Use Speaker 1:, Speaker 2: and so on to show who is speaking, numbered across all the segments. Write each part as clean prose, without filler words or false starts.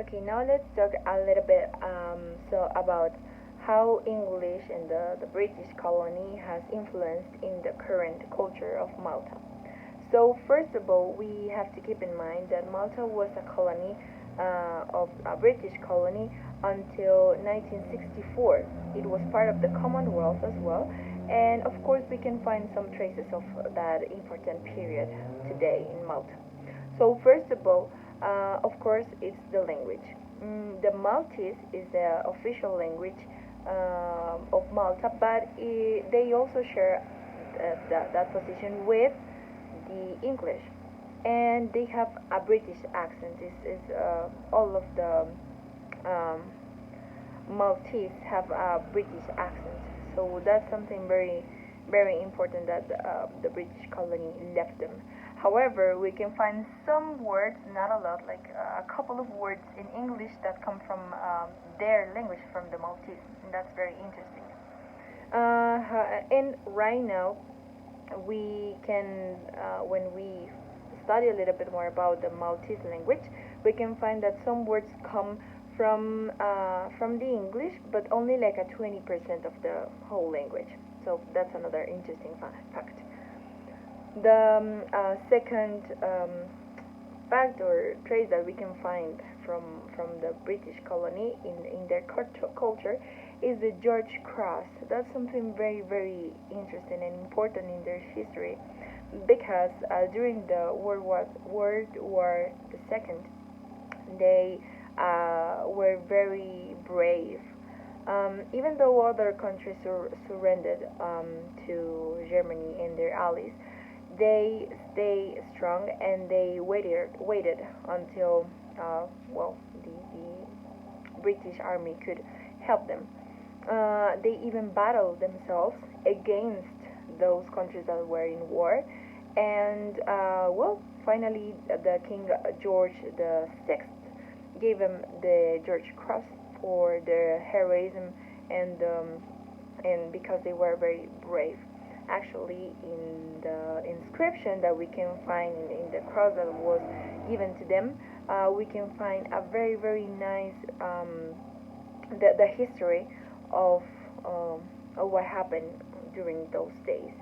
Speaker 1: Okay, now let's talk a little bit about how English and the British colony has influenced in the current culture of Malta. So first of all, we have to keep in mind that Malta was a colony of a British colony until 1964. It was part of the Commonwealth as well, and of course we can find some traces of that important period today in Malta. So first of all, of course, it's the language. The Maltese is the official language of Malta, but they also share that position with the English, and they have a British accent. This is all of the um, Maltese have a British accent, so that's something very, very important that the British colony left them. However, we can find some words, not a lot, like a couple of words in English that come from their language, from the Maltese, and that's very interesting. And right now, we can, when we study a little bit more about the Maltese language, we can find that some words come from the English, but only like a 20% of the whole language. So that's another interesting fact. The second fact or trait that we can find from the British colony in their culture is the George Cross. That's something very, very interesting and important in their history, because during the World War II, they were very brave. Even though other countries surrendered to Germany and their allies, they stay strong, and they waited until the British army could help them. They even battled themselves against those countries that were in war, and finally the King George VI gave them the George Cross for their heroism, and because they were very brave. Actually, in the inscription that we can find in the cross that was given to them, we can find a very, very nice the history of, of what happened during those days.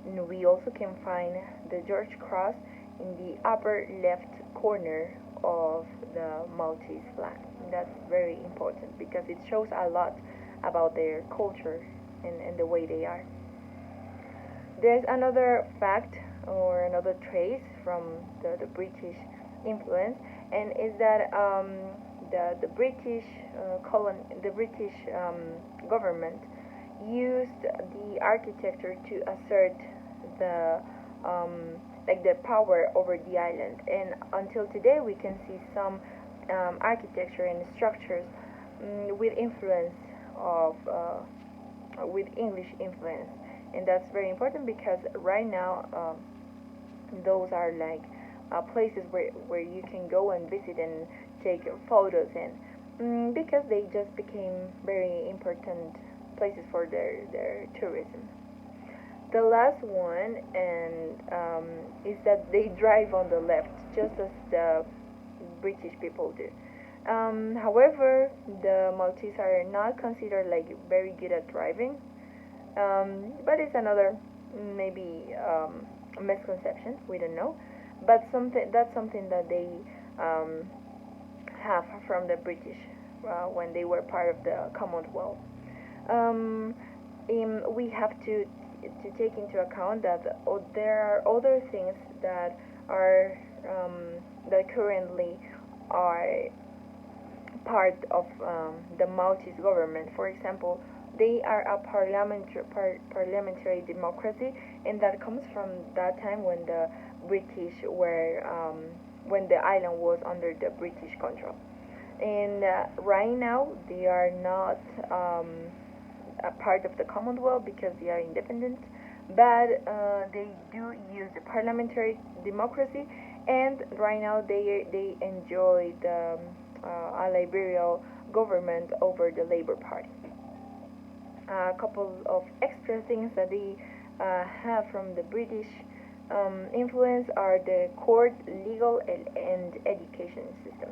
Speaker 1: And we also can find the George Cross in the upper left corner of the Maltese flag. And that's very important because it shows a lot about their culture, and the way they are. There's another fact or another trace from the British influence, and is that the British the British government used the architecture to assert the the power over the island. And until today, we can see some architecture and structures with influence of with English influence, and that's very important because right now those are like places where you can go and visit and take photos, and because they just became very important places for their tourism. The last one and is that they drive on the left, just as the British people do. However, the Maltese are not considered like very good at driving, but it's another maybe misconception. We don't know, but something that they um, have from the British when they were part of the Commonwealth. Um, we have to take into account that there are other things that are that currently are part of the Maltese government. For example, they are a parliamentary democracy, and that comes from that time when the British were when the island was under the British control. And right now, they are not a part of the Commonwealth because they are independent, but they do use the parliamentary democracy, and right now they enjoy the a liberal government over the Labour Party. A couple of extra things that they have from the British influence are the court, legal, and education system.